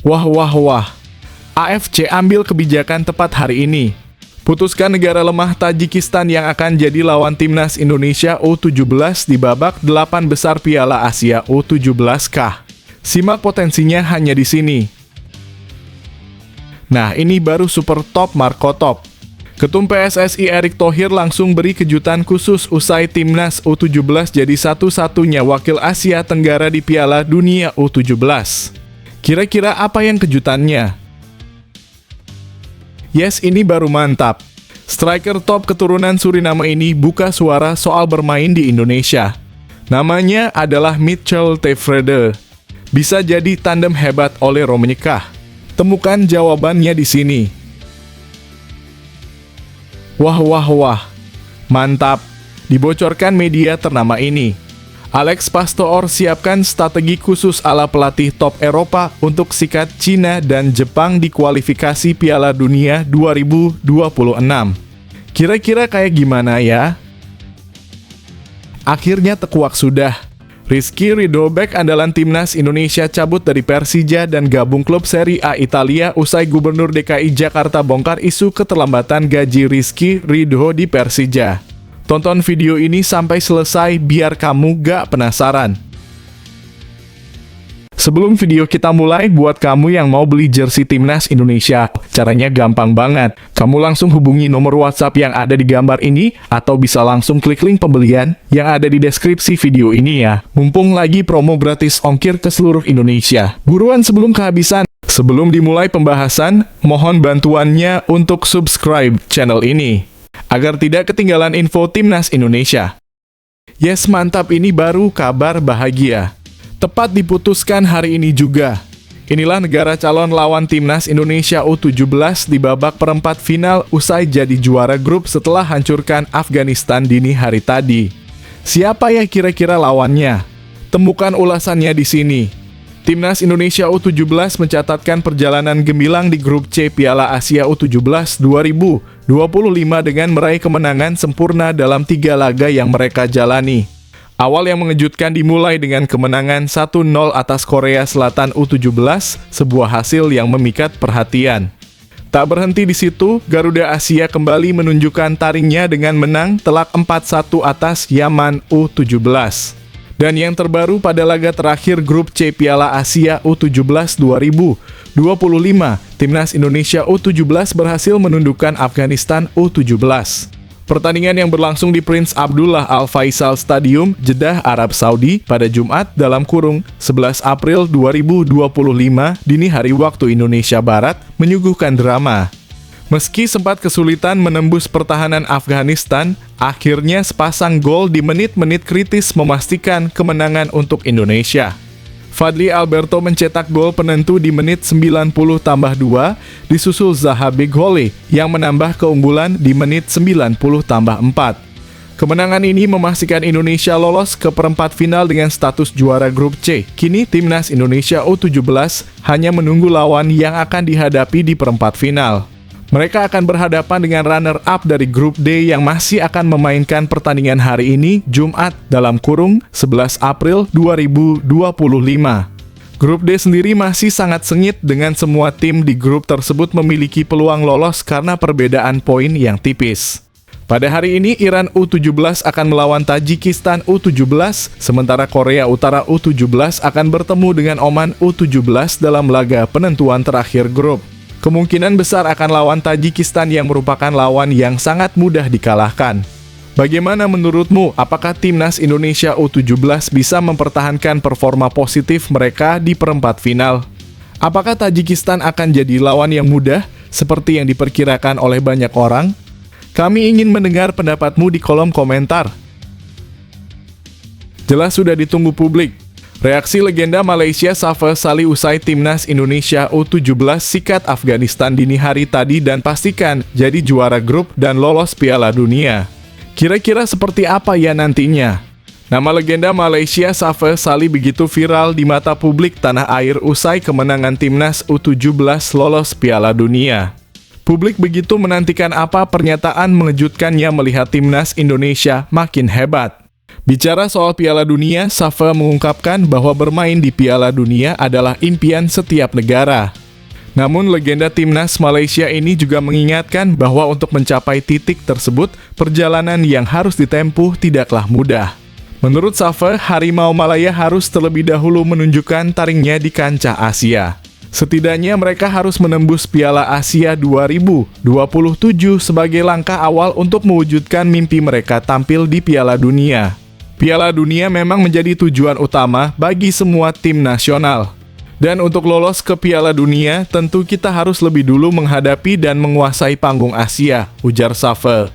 Wah wah wah, AFC ambil kebijakan tepat hari ini. Putuskan negara lemah Tajikistan yang akan jadi lawan timnas Indonesia U17 di babak 8 besar Piala Asia U17K. Simak potensinya hanya di sini. Nah, ini baru super top Marco Top. Ketum PSSI Erick Thohir langsung beri kejutan khusus usai timnas U17 jadi satu-satunya wakil Asia Tenggara di Piala Dunia U17. Kira-kira apa yang kejutannya? Yes, ini baru mantap. Striker top keturunan Suriname ini buka suara soal bermain di Indonesia. Namanya adalah Mitchell Tevrede. Bisa jadi tandem hebat oleh Romanyka. Temukan jawabannya di sini. Wah wah wah, mantap. Dibocorkan media ternama ini. Alex Pastor siapkan strategi khusus ala pelatih top Eropa untuk sikat Cina dan Jepang di kualifikasi Piala Dunia 2026. Kira-kira kayak gimana ya? Akhirnya tekuak sudah. Rizky Ridho bek andalan timnas Indonesia cabut dari Persija dan gabung klub Serie A Italia usai Gubernur DKI Jakarta bongkar isu keterlambatan gaji Rizky Ridho di Persija. Tonton video ini sampai selesai biar kamu gak penasaran. Sebelum video kita mulai, buat kamu yang mau beli jersey timnas Indonesia, caranya gampang banget. Kamu langsung hubungi nomor WhatsApp yang ada di gambar ini, atau bisa langsung klik link pembelian yang ada di deskripsi video ini ya. Mumpung lagi promo gratis ongkir ke seluruh Indonesia. Buruan sebelum kehabisan. Sebelum dimulai pembahasan, mohon bantuannya untuk subscribe channel ini agar tidak ketinggalan info timnas Indonesia. Yes, mantap, ini baru kabar bahagia. Tepat diputuskan hari ini juga. Inilah negara calon lawan timnas Indonesia U17 di babak perempat final usai jadi juara grup setelah hancurkan Afghanistan dini hari tadi. Siapa ya kira-kira lawannya? Temukan ulasannya di sini. Timnas Indonesia U17 mencatatkan perjalanan gemilang di grup C Piala Asia U17 2025 dengan meraih kemenangan sempurna dalam 3 laga yang mereka jalani. Awal yang mengejutkan dimulai dengan kemenangan 1-0 atas Korea Selatan U17, sebuah hasil yang memikat perhatian. Tak berhenti di situ, Garuda Asia kembali menunjukkan taringnya dengan menang telak 4-1 atas Yaman U17. Dan yang terbaru pada laga terakhir grup C Piala Asia U17 2025, timnas Indonesia U17 berhasil menundukkan Afghanistan U17. Pertandingan yang berlangsung di Prince Abdullah Al Faisal Stadium, Jeddah, Arab Saudi pada Jumat (11 April 2025) dini hari waktu Indonesia Barat menyuguhkan drama. Meski sempat kesulitan menembus pertahanan Afghanistan, akhirnya sepasang gol di menit-menit kritis memastikan kemenangan untuk Indonesia. Fadli Alberto mencetak gol penentu di menit 90+2, disusul Zaha Beghole yang menambah keunggulan di menit 90+4. Kemenangan ini memastikan Indonesia lolos ke perempat final dengan status juara grup C. Kini timnas Indonesia U17 hanya menunggu lawan yang akan dihadapi di perempat final. Mereka akan berhadapan dengan runner-up dari grup D yang masih akan memainkan pertandingan hari ini, Jumat (11 April 2025). Grup D sendiri masih sangat sengit dengan semua tim di grup tersebut memiliki peluang lolos karena perbedaan poin yang tipis. Pada hari ini, Iran U17 akan melawan Tajikistan U17, sementara Korea Utara U17 akan bertemu dengan Oman U17 dalam laga penentuan terakhir grup. Kemungkinan besar akan lawan Tajikistan yang merupakan lawan yang sangat mudah dikalahkan. Bagaimana menurutmu, apakah timnas Indonesia U17 bisa mempertahankan performa positif mereka di perempat final? Apakah Tajikistan akan jadi lawan yang mudah, seperti yang diperkirakan oleh banyak orang? Kami ingin mendengar pendapatmu di kolom komentar. Jelas sudah ditunggu publik. Reaksi legenda Malaysia Safa Salih usai timnas Indonesia U17 sikat Afghanistan dini hari tadi dan pastikan jadi juara grup dan lolos Piala Dunia. Kira-kira seperti apa ya nantinya? Nama legenda Malaysia Safa Salih begitu viral di mata publik tanah air usai kemenangan timnas U17 lolos Piala Dunia. Publik begitu menantikan apa pernyataan mengejutkannya melihat timnas Indonesia makin hebat. Bicara soal Piala Dunia, Safa mengungkapkan bahwa bermain di Piala Dunia adalah impian setiap negara. Namun legenda timnas Malaysia ini juga mengingatkan bahwa untuk mencapai titik tersebut, perjalanan yang harus ditempuh tidaklah mudah. Menurut Safa, Harimau Malaya harus terlebih dahulu menunjukkan taringnya di kancah Asia. Setidaknya mereka harus menembus Piala Asia 2027 sebagai langkah awal untuk mewujudkan mimpi mereka tampil di Piala Dunia. Piala Dunia memang menjadi tujuan utama bagi semua tim nasional. Dan untuk lolos ke Piala Dunia, tentu kita harus lebih dulu menghadapi dan menguasai panggung Asia, ujar Safa.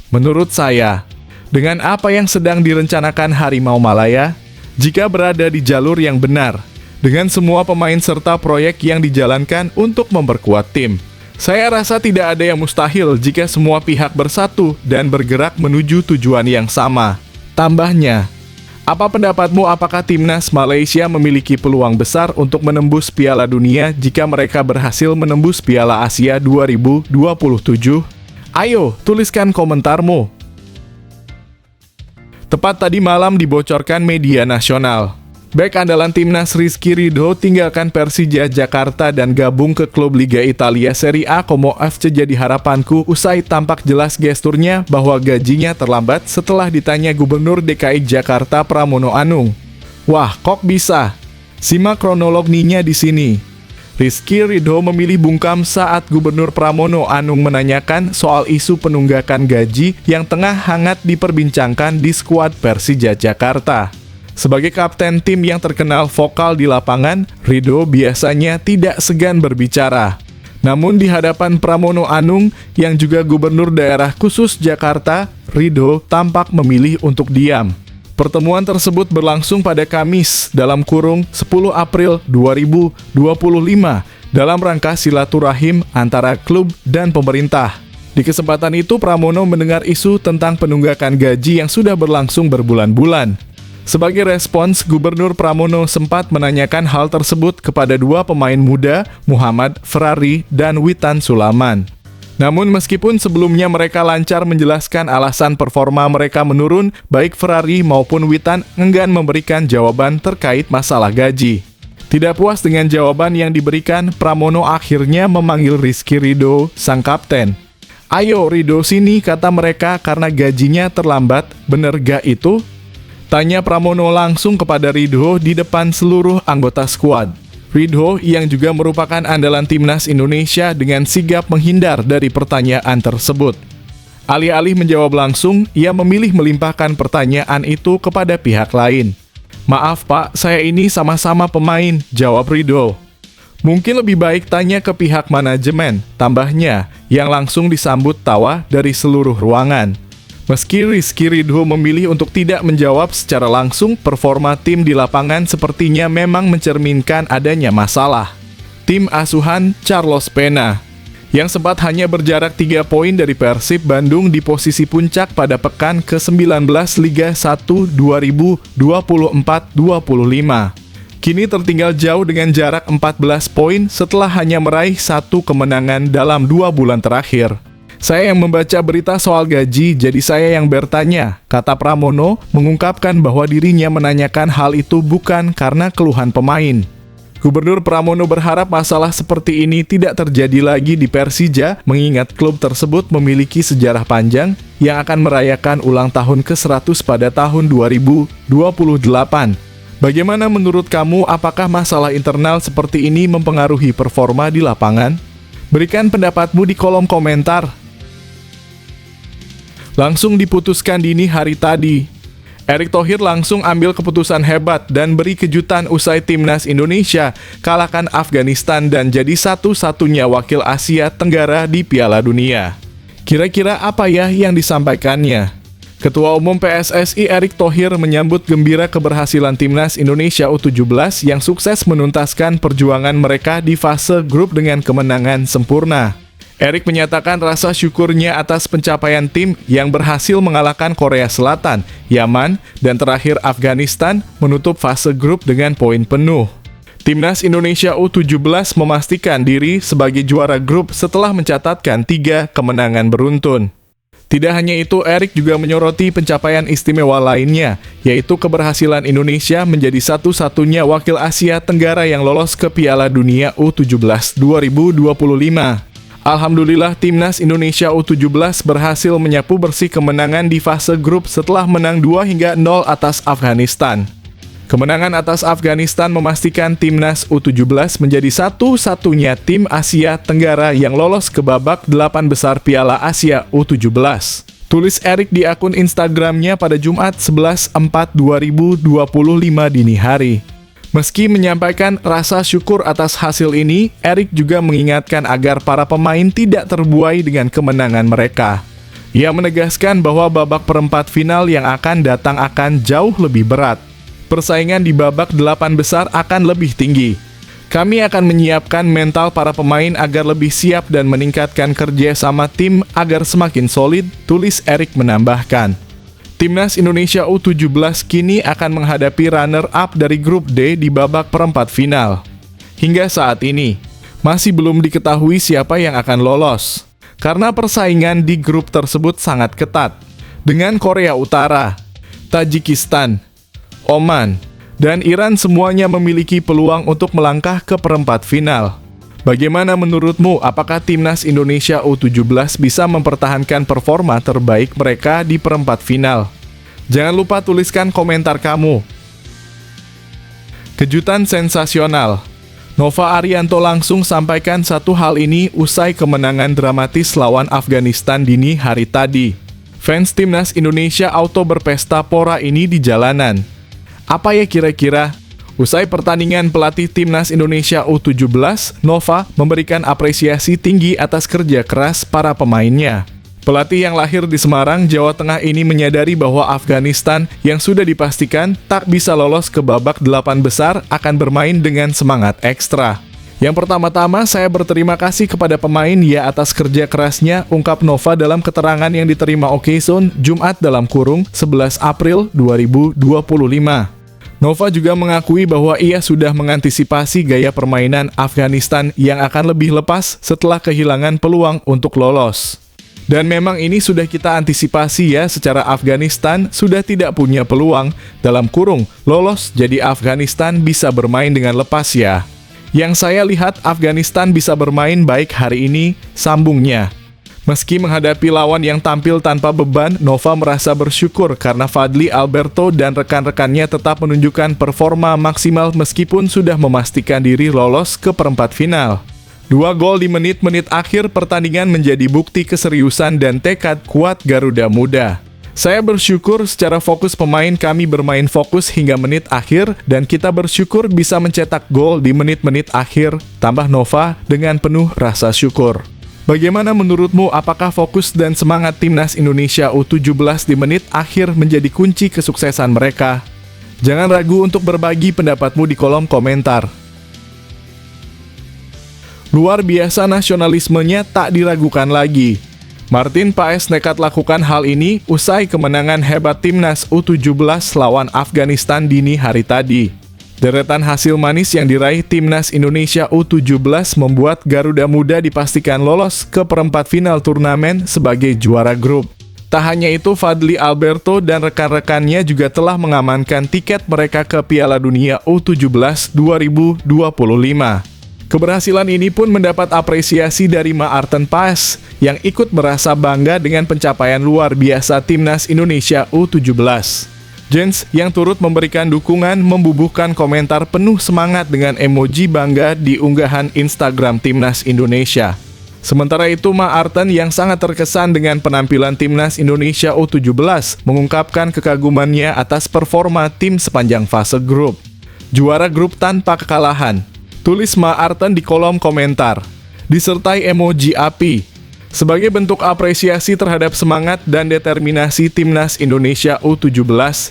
Menurut saya, dengan apa yang sedang direncanakan Harimau Malaya, jika berada di jalur yang benar, dengan semua pemain serta proyek yang dijalankan untuk memperkuat tim, saya rasa tidak ada yang mustahil jika semua pihak bersatu dan bergerak menuju tujuan yang sama. Tambahnya, apa pendapatmu, apakah timnas Malaysia memiliki peluang besar untuk menembus Piala Dunia jika mereka berhasil menembus Piala Asia 2027? Ayo, tuliskan komentarmu. Tepat tadi malam dibocorkan media nasional. Bek andalan timnas Rizky Ridho tinggalkan Persija Jakarta dan gabung ke klub Liga Italia Serie A Como FC jadi harapanku usai tampak jelas gesturnya bahwa gajinya terlambat setelah ditanya Gubernur DKI Jakarta Pramono Anung. Wah, kok bisa? Simak kronologinya di sini. Rizky Ridho memilih bungkam saat Gubernur Pramono Anung menanyakan soal isu penunggakan gaji yang tengah hangat diperbincangkan di skuad Persija Jakarta. Sebagai kapten tim yang terkenal vokal di lapangan, Ridho biasanya tidak segan berbicara. Namun di hadapan Pramono Anung yang juga Gubernur Daerah Khusus Jakarta, Ridho tampak memilih untuk diam. Pertemuan tersebut berlangsung pada Kamis dalam kurung 10 April 2025 dalam rangka silaturahim antara klub dan pemerintah. Di kesempatan itu Pramono mendengar isu tentang penunggakan gaji yang sudah berlangsung berbulan-bulan. Sebagai respons, Gubernur Pramono sempat menanyakan hal tersebut kepada dua pemain muda, Muhammad Ferrari dan Witan Sulaman. Namun meskipun sebelumnya mereka lancar menjelaskan alasan performa mereka menurun, baik Ferrari maupun Witan enggan memberikan jawaban terkait masalah gaji. Tidak puas dengan jawaban yang diberikan, Pramono akhirnya memanggil Rizky Ridho, sang kapten. Ayo Ridho sini, kata mereka, karena gajinya terlambat, bener gak itu? Tanya Pramono langsung kepada Ridho di depan seluruh anggota skuad. Ridho yang juga merupakan andalan timnas Indonesia dengan sigap menghindar dari pertanyaan tersebut. Alih-alih menjawab langsung, ia memilih melimpahkan pertanyaan itu kepada pihak lain. Maaf Pak, saya ini sama-sama pemain, jawab Ridho. Mungkin lebih baik tanya ke pihak manajemen, tambahnya, yang langsung disambut tawa dari seluruh ruangan. Meski Rizky Ridho memilih untuk tidak menjawab secara langsung, performa tim di lapangan sepertinya memang mencerminkan adanya masalah. Tim asuhan Carlos Pena, yang sempat hanya berjarak 3 poin dari Persib Bandung di posisi puncak pada pekan ke-19 Liga 1 2024-25. Kini tertinggal jauh dengan jarak 14 poin setelah hanya meraih 1 kemenangan dalam 2 bulan terakhir. Saya yang membaca berita soal gaji, jadi saya yang bertanya, kata Pramono, mengungkapkan bahwa dirinya menanyakan hal itu bukan karena keluhan pemain. Gubernur Pramono berharap masalah seperti ini tidak terjadi lagi di Persija, mengingat klub tersebut memiliki sejarah panjang yang akan merayakan ulang tahun ke-100 pada tahun 2028. Bagaimana menurut kamu, apakah masalah internal seperti ini mempengaruhi performa di lapangan? Berikan pendapatmu di kolom komentar. Langsung diputuskan dini hari tadi. Erick Thohir langsung ambil keputusan hebat dan beri kejutan usai timnas Indonesia kalahkan Afghanistan dan jadi satu-satunya wakil Asia Tenggara di Piala Dunia. Kira-kira apa ya yang disampaikannya? Ketua Umum PSSI Erick Thohir menyambut gembira keberhasilan timnas Indonesia U17 yang sukses menuntaskan perjuangan mereka di fase grup dengan kemenangan sempurna. Erick menyatakan rasa syukurnya atas pencapaian tim yang berhasil mengalahkan Korea Selatan, Yaman, dan terakhir Afghanistan menutup fase grup dengan poin penuh. Timnas Indonesia U17 memastikan diri sebagai juara grup setelah mencatatkan 3 kemenangan beruntun. Tidak hanya itu, Erik juga menyoroti pencapaian istimewa lainnya, yaitu keberhasilan Indonesia menjadi satu-satunya wakil Asia Tenggara yang lolos ke Piala Dunia U17 2025. Alhamdulillah, timnas Indonesia U17 berhasil menyapu bersih kemenangan di fase grup setelah menang 2-0 atas Afghanistan. Kemenangan atas Afghanistan memastikan timnas U17 menjadi satu-satunya tim Asia Tenggara yang lolos ke babak 8 besar Piala Asia U17. Tulis Erik di akun Instagramnya pada Jumat 11/4/2025 dini hari. Meski menyampaikan rasa syukur atas hasil ini, Erik juga mengingatkan agar para pemain tidak terbuai dengan kemenangan mereka. Ia menegaskan bahwa babak perempat final yang akan datang akan jauh lebih berat. Persaingan di babak 8 besar akan lebih tinggi. Kami akan menyiapkan mental para pemain agar lebih siap dan meningkatkan kerja sama tim agar semakin solid, tulis Erik menambahkan. Timnas Indonesia U17 kini akan menghadapi runner-up dari grup D di babak perempat final. Hingga saat ini, masih belum diketahui siapa yang akan lolos, karena persaingan di grup tersebut sangat ketat, dengan Korea Utara, Tajikistan, Oman, dan Iran semuanya memiliki peluang untuk melangkah ke perempat final. Bagaimana menurutmu, apakah timnas Indonesia U17 bisa mempertahankan performa terbaik mereka di perempat final? Jangan lupa tuliskan komentar kamu. Kejutan sensasional. Nova Arianto langsung sampaikan satu hal ini usai kemenangan dramatis lawan Afghanistan dini hari tadi. Fans timnas Indonesia auto berpesta pora ini di jalanan. Apa ya kira-kira? Usai pertandingan, pelatih timnas Indonesia U17, Nova, memberikan apresiasi tinggi atas kerja keras para pemainnya. Pelatih yang lahir di Semarang, Jawa Tengah ini menyadari bahwa Afghanistan yang sudah dipastikan tak bisa lolos ke babak 8 besar akan bermain dengan semangat ekstra. Yang pertama-tama, saya berterima kasih kepada pemain ya atas kerja kerasnya, ungkap Nova dalam keterangan yang diterima Okzone Jumat (11 April 2025). Nova juga mengakui bahwa ia sudah mengantisipasi gaya permainan Afghanistan yang akan lebih lepas setelah kehilangan peluang untuk lolos. Dan memang ini sudah kita antisipasi ya, secara Afghanistan sudah tidak punya peluang, (lolos, jadi Afghanistan bisa bermain dengan lepas ya. Yang saya lihat Afghanistan bisa bermain baik hari ini, sambungnya. Meski menghadapi lawan yang tampil tanpa beban, Nova merasa bersyukur karena Fadly Alberto dan rekan-rekannya tetap menunjukkan performa maksimal meskipun sudah memastikan diri lolos ke perempat final. 2 gol di menit-menit akhir pertandingan menjadi bukti keseriusan dan tekad kuat Garuda Muda. Saya bersyukur secara fokus pemain kami bermain fokus hingga menit akhir dan kita bersyukur bisa mencetak gol di menit-menit akhir, tambah Nova dengan penuh rasa syukur. Bagaimana menurutmu, apakah fokus dan semangat timnas Indonesia U17 di menit akhir menjadi kunci kesuksesan mereka? Jangan ragu untuk berbagi pendapatmu di kolom komentar. Luar biasa nasionalismenya tak diragukan lagi. Martin Paes nekat lakukan hal ini usai kemenangan hebat timnas U17 lawan Afghanistan dini hari tadi. Deretan hasil manis yang diraih timnas Indonesia U17 membuat Garuda Muda dipastikan lolos ke perempat final turnamen sebagai juara grup. Tak hanya itu, Fadly Alberto dan rekan-rekannya juga telah mengamankan tiket mereka ke Piala Dunia U17 2025. Keberhasilan ini pun mendapat apresiasi dari Maarten Paes yang ikut merasa bangga dengan pencapaian luar biasa timnas Indonesia U17. Jens yang turut memberikan dukungan membubuhkan komentar penuh semangat dengan emoji bangga di unggahan Instagram Timnas Indonesia. Sementara itu, Maarten yang sangat terkesan dengan penampilan Timnas Indonesia U17 mengungkapkan kekagumannya atas performa tim sepanjang fase grup. Juara grup tanpa kekalahan, tulis Maarten di kolom komentar, disertai emoji api. Sebagai bentuk apresiasi terhadap semangat dan determinasi timnas Indonesia U17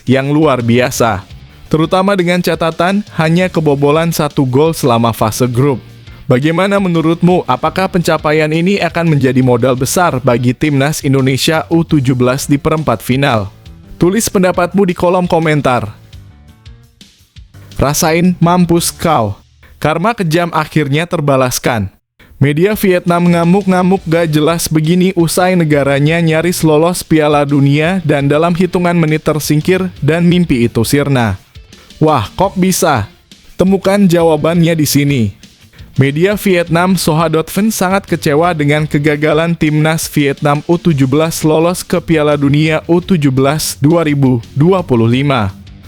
yang luar biasa, terutama dengan catatan hanya kebobolan 1 gol selama fase grup. Bagaimana menurutmu, apakah pencapaian ini akan menjadi modal besar bagi timnas Indonesia U17 di perempat final? Tulis pendapatmu di kolom komentar. Rasain mampus kau. Karma kejam akhirnya terbalaskan. Media Vietnam ngamuk-ngamuk gak jelas begini usai negaranya nyaris lolos Piala Dunia dan dalam hitungan menit tersingkir dan mimpi itu sirna. Wah, kok bisa? Temukan jawabannya di sini. Media Vietnam Soha.vn sangat kecewa dengan kegagalan timnas Vietnam U17 lolos ke Piala Dunia U17 2025.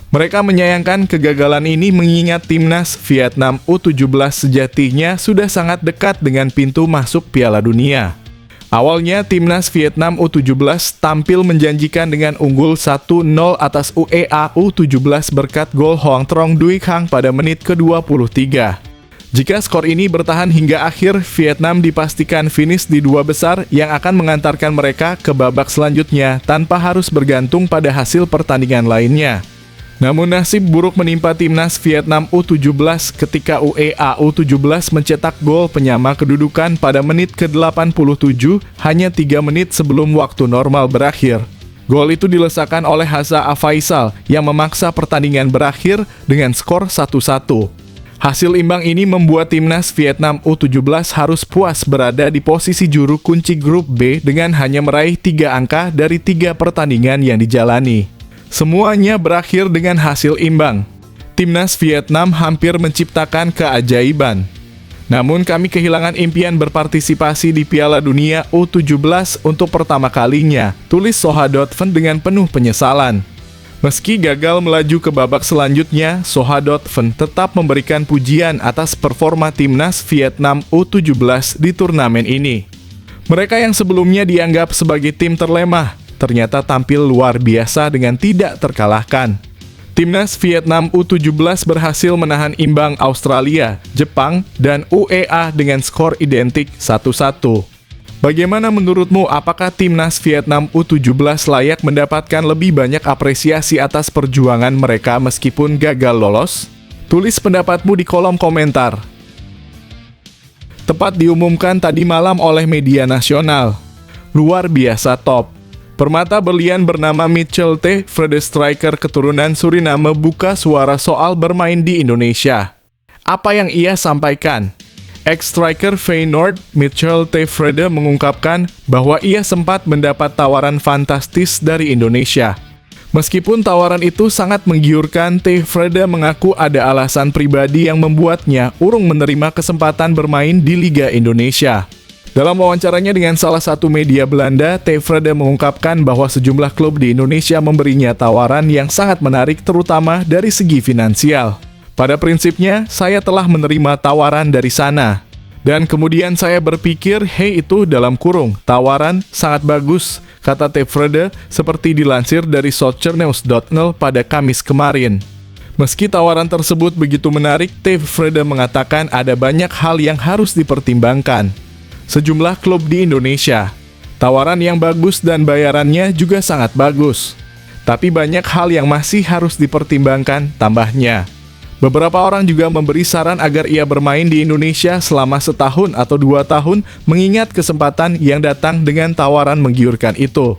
Mereka menyayangkan kegagalan ini mengingat timnas Vietnam U17 sejatinya sudah sangat dekat dengan pintu masuk Piala Dunia. Awalnya timnas Vietnam U17 tampil menjanjikan dengan unggul 1-0 atas UEA U17 berkat gol Hoang Trong Duy Khang pada menit ke-23. Jika skor ini bertahan hingga akhir, Vietnam dipastikan finish di dua besar yang akan mengantarkan mereka ke babak selanjutnya tanpa harus bergantung pada hasil pertandingan lainnya. Namun nasib buruk menimpa timnas Vietnam U17 ketika UEA U17 mencetak gol penyama kedudukan pada menit ke-87 hanya 3 menit sebelum waktu normal berakhir. Gol itu dilesakan oleh Haza Afaisal yang memaksa pertandingan berakhir dengan skor 1-1. Hasil imbang ini membuat timnas Vietnam U17 harus puas berada di posisi juru kunci grup B dengan hanya meraih 3 angka dari 3 pertandingan yang dijalani. Semuanya berakhir dengan hasil imbang. Timnas Vietnam hampir menciptakan keajaiban. Namun kami kehilangan impian berpartisipasi di Piala Dunia U17 untuk pertama kalinya, tulis Soha.vn dengan penuh penyesalan. Meski gagal melaju ke babak selanjutnya, Soha.vn tetap memberikan pujian atas performa timnas Vietnam U17 di turnamen ini. Mereka yang sebelumnya dianggap sebagai tim terlemah, ternyata tampil luar biasa dengan tidak terkalahkan. Timnas Vietnam U17 berhasil menahan imbang Australia, Jepang, dan UEA dengan skor identik 1-1. Bagaimana menurutmu, apakah timnas Vietnam U17 layak mendapatkan lebih banyak apresiasi atas perjuangan mereka meskipun gagal lolos? Tulis pendapatmu di kolom komentar. Tepat diumumkan tadi malam oleh media nasional. Luar biasa top. Permata berlian bernama Mitchell T. Frede, striker keturunan Suriname, buka suara soal bermain di Indonesia. Apa yang ia sampaikan? Ex-striker Feyenoord, Mitchell T. Frede mengungkapkan bahwa ia sempat mendapat tawaran fantastis dari Indonesia. Meskipun tawaran itu sangat menggiurkan, T. Frede mengaku ada alasan pribadi yang membuatnya urung menerima kesempatan bermain di Liga Indonesia. Dalam wawancaranya dengan salah satu media Belanda, T. Frede mengungkapkan bahwa sejumlah klub di Indonesia memberinya tawaran yang sangat menarik terutama dari segi finansial. Pada prinsipnya, saya telah menerima tawaran dari sana. Dan kemudian saya berpikir, hey itu dalam kurung, tawaran sangat bagus, kata T. Frede seperti dilansir dari Soccernews.nl pada Kamis kemarin. Meski tawaran tersebut begitu menarik, T. Frede mengatakan ada banyak hal yang harus dipertimbangkan. Sejumlah klub di Indonesia, tawaran yang bagus dan bayarannya juga sangat bagus. Tapi banyak hal yang masih harus dipertimbangkan, tambahnya. Beberapa orang juga memberi saran agar ia bermain di Indonesia selama 1 tahun atau 2 tahun, mengingat kesempatan yang datang dengan tawaran menggiurkan itu.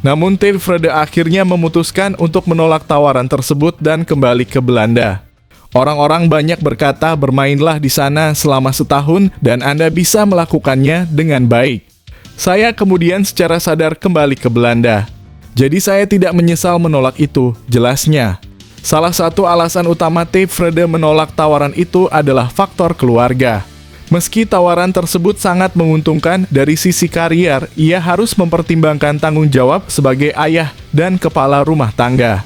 Namun T. Frede akhirnya memutuskan untuk menolak tawaran tersebut dan kembali ke Belanda. Orang-orang banyak berkata bermainlah di sana selama 1 tahun dan Anda bisa melakukannya dengan baik. Saya kemudian secara sadar kembali ke Belanda. Jadi saya tidak menyesal menolak itu, jelasnya. Salah satu alasan utama T. Frede menolak tawaran itu adalah faktor keluarga. Meski tawaran tersebut sangat menguntungkan dari sisi karier, ia harus mempertimbangkan tanggung jawab sebagai ayah dan kepala rumah tangga.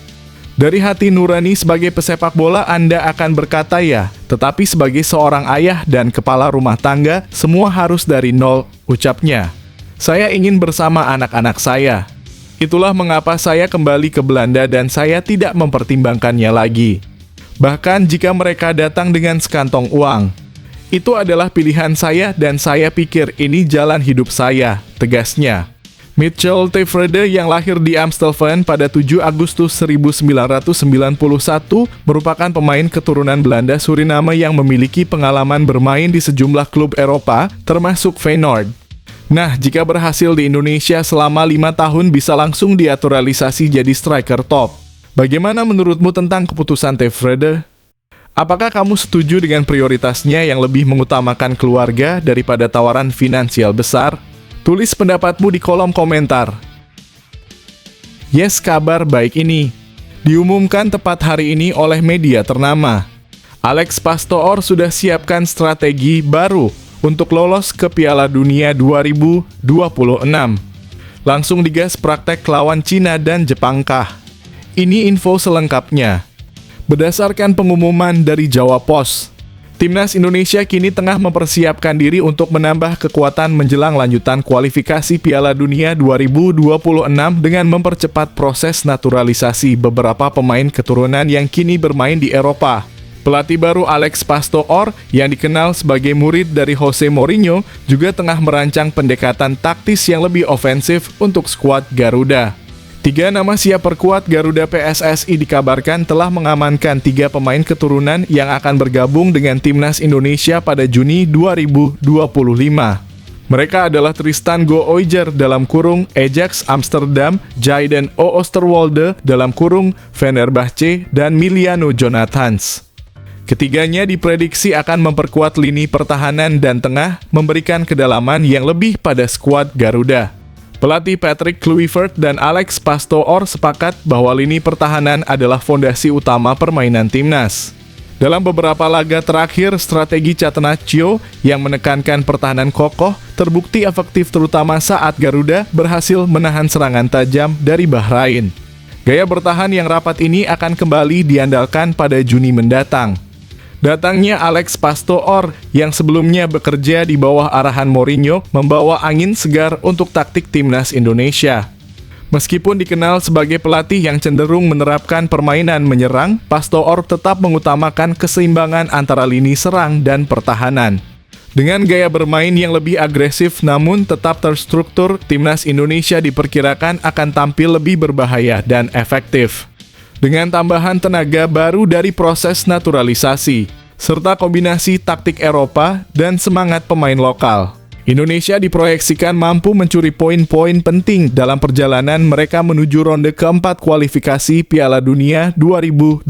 Dari hati nurani sebagai pesepak bola Anda akan berkata ya, tetapi sebagai seorang ayah dan kepala rumah tangga, semua harus dari nol, ucapnya. Saya ingin bersama anak-anak saya. Itulah mengapa saya kembali ke Belanda dan saya tidak mempertimbangkannya lagi. Bahkan jika mereka datang dengan sekantong uang. Itu adalah pilihan saya dan saya pikir ini jalan hidup saya, tegasnya. Mitchell T. Frede yang lahir di Amstelveen pada 7 Agustus 1991 merupakan pemain keturunan Belanda Suriname yang memiliki pengalaman bermain di sejumlah klub Eropa, termasuk Feyenoord. Nah, jika berhasil di Indonesia selama 5 tahun bisa langsung diaturalisasi jadi striker top. Bagaimana menurutmu tentang keputusan T. Frede? Apakah kamu setuju dengan prioritasnya yang lebih mengutamakan keluarga daripada tawaran finansial besar? Tulis pendapatmu di kolom komentar. Yes, kabar baik ini diumumkan tepat hari ini oleh media ternama. Alex Pastor sudah siapkan strategi baru untuk lolos ke Piala Dunia 2026. Langsung digas praktek lawan Cina dan Jepang kah? Ini info selengkapnya. Berdasarkan pengumuman dari Jawa Post, Timnas Indonesia kini tengah mempersiapkan diri untuk menambah kekuatan menjelang lanjutan kualifikasi Piala Dunia 2026 dengan mempercepat proses naturalisasi beberapa pemain keturunan yang kini bermain di Eropa. Pelatih baru Alex Pastor, yang dikenal sebagai murid dari Jose Mourinho, juga tengah merancang pendekatan taktis yang lebih ofensif untuk skuad Garuda. 3 nama siap perkuat Garuda PSSI dikabarkan telah mengamankan 3 pemain keturunan yang akan bergabung dengan Timnas Indonesia pada Juni 2025. Mereka adalah Tristan Gooijer (Ajax Amsterdam), Jayden Oosterwolde (Fenerbahce), dan Miliano Jonathans. Ketiganya diprediksi akan memperkuat lini pertahanan dan tengah, memberikan kedalaman yang lebih pada skuad Garuda. Pelatih Patrick Kluivert dan Alex Pastor sepakat bahwa lini pertahanan adalah fondasi utama permainan timnas. Dalam beberapa laga terakhir, strategi Catenaccio yang menekankan pertahanan kokoh terbukti efektif, terutama saat Garuda berhasil menahan serangan tajam dari Bahrain. Gaya bertahan yang rapat ini akan kembali diandalkan pada Juni mendatang. Datangnya Alex Pastor yang sebelumnya bekerja di bawah arahan Mourinho membawa angin segar untuk taktik Timnas Indonesia. Meskipun dikenal sebagai pelatih yang cenderung menerapkan permainan menyerang, Pastor tetap mengutamakan keseimbangan antara lini serang dan pertahanan. Dengan gaya bermain yang lebih agresif namun tetap terstruktur, Timnas Indonesia diperkirakan akan tampil lebih berbahaya dan efektif. Dengan tambahan tenaga baru dari proses naturalisasi, serta kombinasi taktik Eropa dan semangat pemain lokal, Indonesia diproyeksikan mampu mencuri poin-poin penting dalam perjalanan mereka menuju ronde keempat kualifikasi Piala Dunia 2026.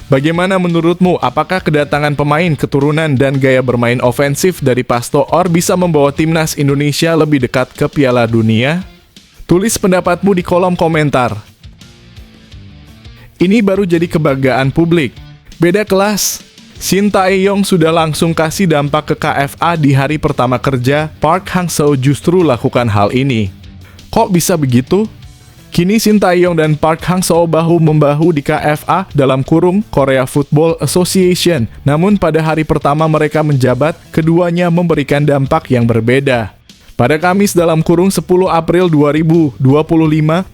Bagaimana menurutmu? Apakah kedatangan pemain keturunan dan gaya bermain ofensif dari Pastor bisa membawa Timnas Indonesia lebih dekat ke Piala Dunia? Tulis pendapatmu di kolom komentar. Ini baru jadi kebanggaan publik. Beda kelas. Shin Tae-yong sudah langsung kasih dampak ke KFA di hari pertama kerja. Park Hang-seo justru lakukan hal ini. Kok bisa begitu? Kini Shin Tae-yong dan Park Hang-seo bahu-membahu di KFA (Korea Football Association). Namun pada hari pertama mereka menjabat, keduanya memberikan dampak yang berbeda. Pada Kamis (10 April 2025),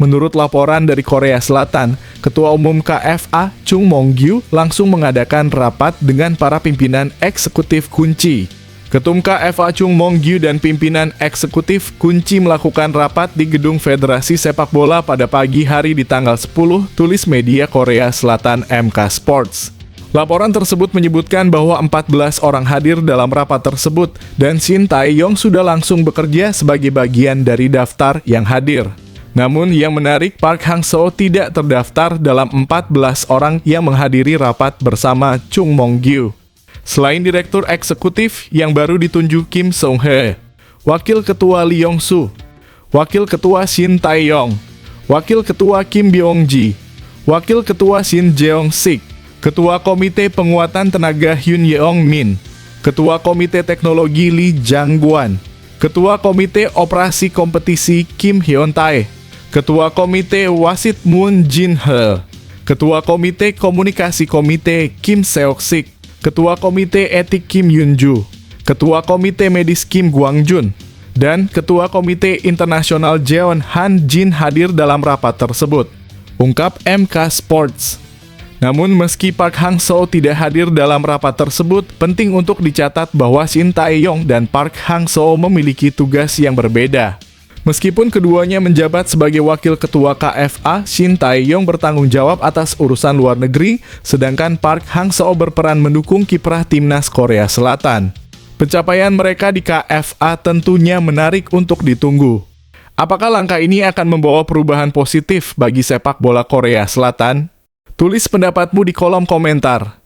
menurut laporan dari Korea Selatan, Ketua Umum KFA Chung Mong-gyu langsung mengadakan rapat dengan para pimpinan eksekutif kunci. Ketum KFA Chung Mong-gyu dan pimpinan eksekutif kunci melakukan rapat di Gedung Federasi Sepak Bola pada pagi hari di tanggal 10, tulis media Korea Selatan MK Sports. Laporan tersebut menyebutkan bahwa 14 orang hadir dalam rapat tersebut dan Shin Tae-yong sudah langsung bekerja sebagai bagian dari daftar yang hadir. Namun yang menarik, Park Hang-seo tidak terdaftar dalam 14 orang yang menghadiri rapat bersama Chung Mong-gyu. Selain Direktur Eksekutif yang baru ditunjuk Kim Sung-hee, Wakil Ketua Lee Yong-soo, Wakil Ketua Shin Tae-yong, Wakil Ketua Kim Byung-ji, Wakil Ketua Shin Jeong-sik, Ketua Komite Penguatan Tenaga Hyun Yeong-min, Ketua Komite Teknologi Lee Jang-gwan, Ketua Komite Operasi Kompetisi Kim Hyun-tae, Ketua Komite Wasit Moon Jin-hee, Ketua Komite Komunikasi Komite Kim Seok-sik, Ketua Komite Etik Kim Yun-ju, Ketua Komite Medis Kim Gwang-jun, dan Ketua Komite Internasional Jeon Han-jin hadir dalam rapat tersebut, ungkap MK Sports. Namun meski Park Hang-seo tidak hadir dalam rapat tersebut, penting untuk dicatat bahwa Shin Tae-yong dan Park Hang-seo memiliki tugas yang berbeda. Meskipun keduanya menjabat sebagai wakil ketua KFA, Shin Tae-yong bertanggung jawab atas urusan luar negeri, sedangkan Park Hang-seo berperan mendukung kiprah timnas Korea Selatan. Pencapaian mereka di KFA tentunya menarik untuk ditunggu. Apakah langkah ini akan membawa perubahan positif bagi sepak bola Korea Selatan? Tulis pendapatmu di kolom komentar.